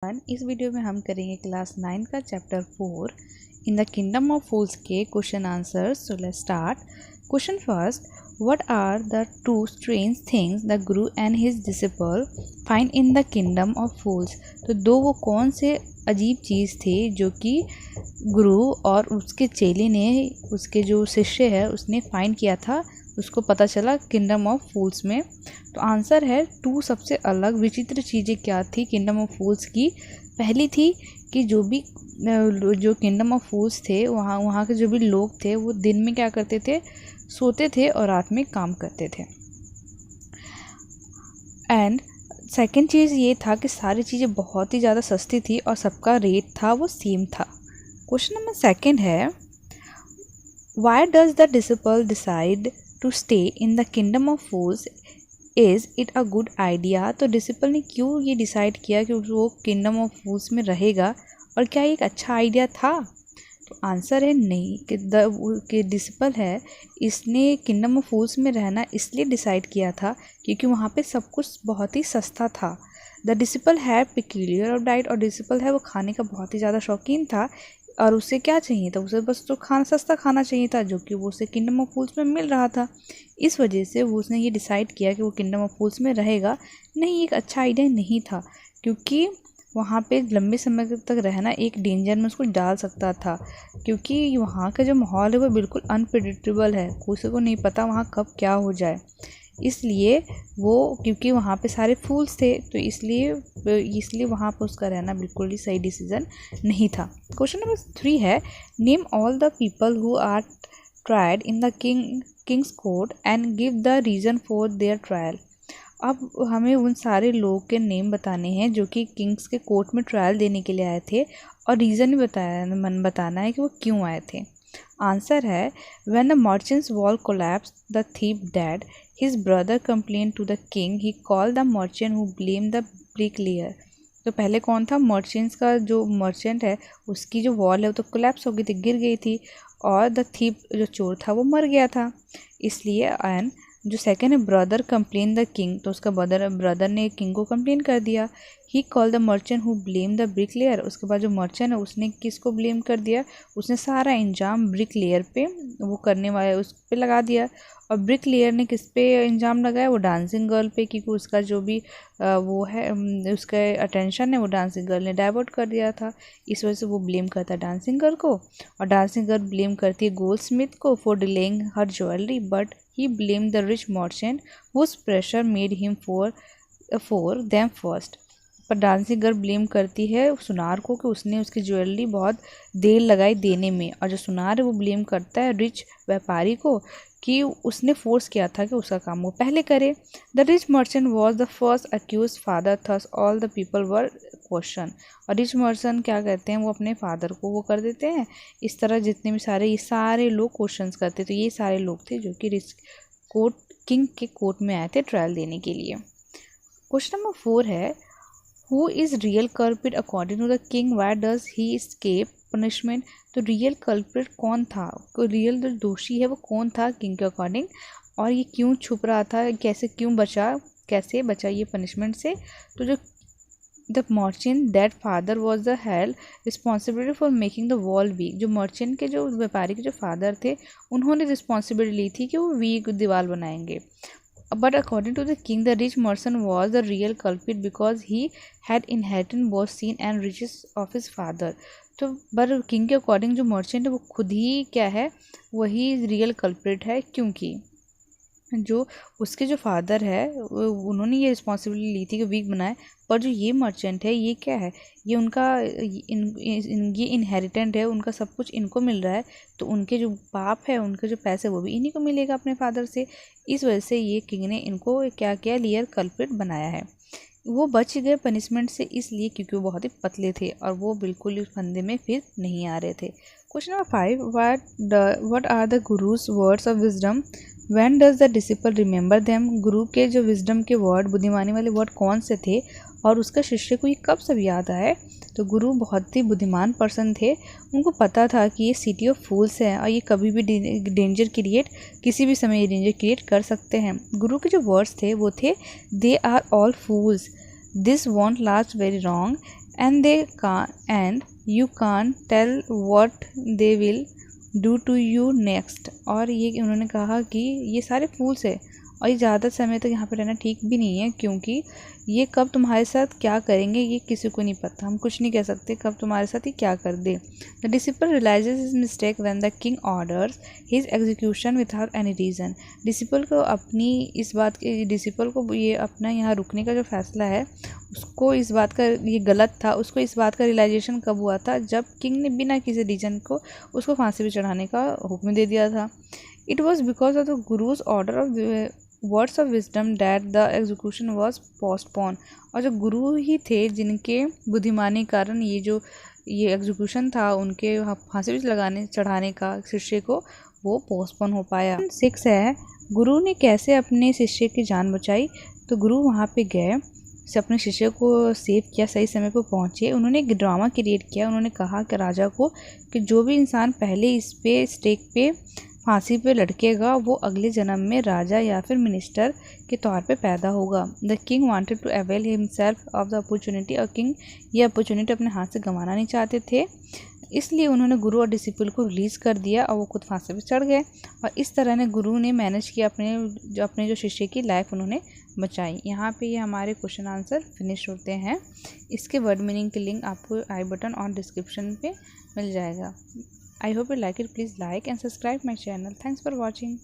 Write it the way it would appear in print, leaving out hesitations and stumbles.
Everyone, इस video में हम करेंगे क्लास 9 का chapter 4 in the kingdom of fools के question answers. So let's start. Question first, what are the two strange things the guru and his disciple find in the kingdom of fools. तो दो वो कौन से अजीब चीज़ थे जो कि गुरु और उसके चेले ने, उसके जो शिष्य है उसने फाइंड किया था, उसको पता चला किंगडम ऑफ फूल्स में। तो आंसर है टू सबसे अलग विचित्र चीज़ें क्या थी किंगडम ऑफ फूल्स की। पहली थी कि जो किंगडम ऑफ फूल्स थे वहाँ के जो भी लोग थे वो दिन में क्या करते थे, सोते थे और रात में काम करते थे। एंड सेकंड चीज़ ये था कि सारी चीज़ें बहुत ही ज़्यादा सस्ती थी और सबका रेट था वो सेम था। क्वेश्चन नंबर सेकंड है, why does the disciple decide to stay in the kingdom of fools, is it a good idea. तो डिसिपल ने क्यों ये डिसाइड किया कि वो किंगडम ऑफ फूल्स में रहेगा और क्या ये एक अच्छा आइडिया था। तो आंसर है नहीं, कि डिसिपल है इसने किंगडम ऑफ फूल्स में रहना इसलिए डिसाइड किया था क्योंकि वहाँ पे सब कुछ बहुत ही सस्ता था। द डिसिपल है पिक्यूलियर ऑफ डाइट, और डिसिपल है वो खाने का बहुत ही ज़्यादा शौकीन था और उसे क्या चाहिए था, उसे बस तो सस्ता खाना चाहिए था जो कि वो उसे किंगडम ऑफ फूल्स में मिल रहा था। इस वजह से वो उसने ये डिसाइड किया कि वो किंगडम ऑफ फूल्स में रहेगा। नहीं, एक अच्छा आइडिया नहीं था क्योंकि वहाँ पे लंबे समय तक रहना एक डेंजर में उसको डाल सकता था, क्योंकि वहाँ का जो माहौल है वो बिल्कुल अनप्रेडिक्टेबल है, किसी को नहीं पता वहाँ कब क्या हो जाए। इसलिए वो, क्योंकि वहाँ पे सारे फूल्स थे तो इसलिए वहाँ पर उसका रहना बिल्कुल ही सही डिसीजन नहीं था। क्वेश्चन नंबर 3 है, name all the people who are tried in the king's court and give the reason for their trial. अब हमें उन सारे लोगों के नेम बताने हैं जो कि किंग्स के कोर्ट में ट्रायल देने के लिए आए थे और रीज़न भी बताना है कि वो क्यों आए थे। आंसर है, when the merchant's wall collapse the thief dead, his brother complain to the king, he call the merchant who blame the bricklayer. तो पहले कौन था, मर्चेंट्स का जो मर्चेंट है उसकी जो वॉल है वो तो कोलैप्स हो गई थी, गिर गई थी, और द थीफ जो चोर था वो मर गया था। इसलिए एंड जो सेकंड है, ब्रदर कंप्लेन द किंग, तो उसका ब्रदर ने किंग को कंप्लेन कर दिया। He call the merchant who blame the bricklayer, उसके बाद जो मर्चेंट है उसने किसको ब्लेम कर दिया, उसने सारा इंजाम ब्रिकलेयर पे, वो करने वाले उस पे लगा दिया। और ब्रिकलेयर ने किस पे इंजाम लगाया, वो डांसिंग गर्ल पे, क्योंकि उसका जो भी वो है उसका अटेंशन है वो डांसिंग गर्ल ने डाइवर्ट कर दिया था। इस वजह से वो ब्लेम करता है डांसिंग गर्ल को, और डांसिंग गर्ल ब्लेम करती है गोल्ड स्मिथ को for delaying her jewellery, but he blamed the rich merchant whose pressure made him for them first। पर डांसिंग गर्ल ब्लेम करती है सुनार को कि उसने उसकी ज्वेलरी बहुत देर लगाई देने में, और जो सुनार है वो ब्लेम करता है रिच व्यापारी को कि उसने फोर्स किया था कि उसका काम वो पहले करे। The rich merchant was the first accuse father, thus all the people were question. और रिच मर्चेंट क्या करते हैं, वो अपने फादर को वो कर देते हैं। इस तरह जितने भी ये सारे लोग क्वेश्चंस करते, तो ये सारे लोग थे जो कि रिच किंग के कोर्ट में आए थे ट्रायल देने के लिए। क्वेश्चन नंबर 4 है, who is real culprit according to the king, why does he escape punishment. तो रियल कल्प्रिट कौन था, रियल जो दोषी है वो कौन था किंग के अकॉर्डिंग, और ये क्यों छुप रहा था, कैसे बचा ये पनिशमेंट से। तो जो the merchant that father was the held responsibility for making the wall weak. जो मर्चेंट के जो व्यापारी के जो फादर थे उन्होंने रिस्पॉन्सिबिलिटी ली थी कि वो वीक दीवार बनाएंगे। But according to the king, the rich merchant was the real culprit because he had inherited both sin and riches of his father। तो पर किंग के अकॉर्डिंग जो मर्चेंट है वो खुद ही क्या है, वही रियल कल्प्रिट है, क्योंकि जो उसके जो फादर है उन्होंने ये रिस्पॉन्सिबिलिटी ली थी कि वीक बनाए। पर जो ये मर्चेंट है ये क्या है, ये उनका ये इनहेरिटेंट है, उनका सब कुछ इनको मिल रहा है, तो उनके जो बाप है उनके जो पैसे वो भी इन्हीं को मिलेगा अपने फादर से। इस वजह से ये किंग ने इनको क्या किया, रियल कल्प्रिट बनाया है। वो बच गए पनिशमेंट से इसलिए क्योंकि वो बहुत ही पतले थे और वो बिल्कुल उस फंदे में फिर नहीं आ रहे थे। Question number 5, what are the guru's words of wisdom, when does the disciple remember them. गुरु के जो विजडम के वर्ड, बुद्धिमानी वाले वर्ड कौन से थे और उसका शिष्य को ये कब सब याद आए। तो गुरु बहुत ही बुद्धिमान पर्सन थे, उनको पता था कि ये सिटी ऑफ फूल्स है और ये कभी भी किसी भी समय डेंजर क्रिएट कर सकते हैं। गुरु के जो वर्ड्स थे वो थे, they are all fools, this won't last very long and you can't tell what they will do to you next। और ये उन्होंने कहा कि ये सारे फूल्स है और ये ज़्यादा समय तक यहाँ पे रहना ठीक भी नहीं है, क्योंकि ये कब तुम्हारे साथ क्या करेंगे ये किसी को नहीं पता, हम कुछ नहीं कह सकते कब तुम्हारे साथ ये क्या कर दे। The disciple realizes his mistake when the king orders his execution without any reason. Disciple को ये अपना यहाँ रुकने का जो फैसला है उसको इस बात का ये गलत था, उसको इस बात का रियलाइजेशन कब हुआ था, जब किंग ने बिना किसी रीज़न को उसको फांसी पे चढ़ाने का हुक्म दे दिया था। It was because of the guru's order of words of wisdom that the execution was postpone. और जो गुरु ही थे जिनके बुद्धिमानी के कारण ये एग्जीक्यूशन था उनके फांसी पे चढ़ाने का शिष्य को, वो पोस्टपोन हो पाया। 6 है, गुरु ने कैसे अपने शिष्य की जान बचाई। तो गुरु वहाँ पे गए, अपने शिष्य को सेव किया, सही समय पर पहुँचे। उन्होंने एक ड्रामा क्रिएट किया। उन्होंने कहा कि राजा को कि जो भी इंसान पहले इस पे स्टेक पे फांसी पे लटकेगा वो अगले जन्म में राजा या फिर मिनिस्टर के तौर पे पैदा होगा। The king wanted to avail himself of the opportunity. और किंग ये अपॉर्चुनिटी अपने हाथ से गंवाना नहीं चाहते थे, इसलिए उन्होंने गुरु और डिसिपल को रिलीज़ कर दिया और वो खुद फांसी पे चढ़ गए। और इस तरह ने गुरु ने मैनेज किया अपने जो शिष्य की लाइफ उन्होंने बचाई। यहाँ पे ये हमारे क्वेश्चन आंसर फिनिश होते हैं। इसके वर्ड मीनिंग की लिंक आपको आई बटन और डिस्क्रिप्शन पे मिल जाएगा। I hope you like it. Please like and subscribe my channel. Thanks for watching.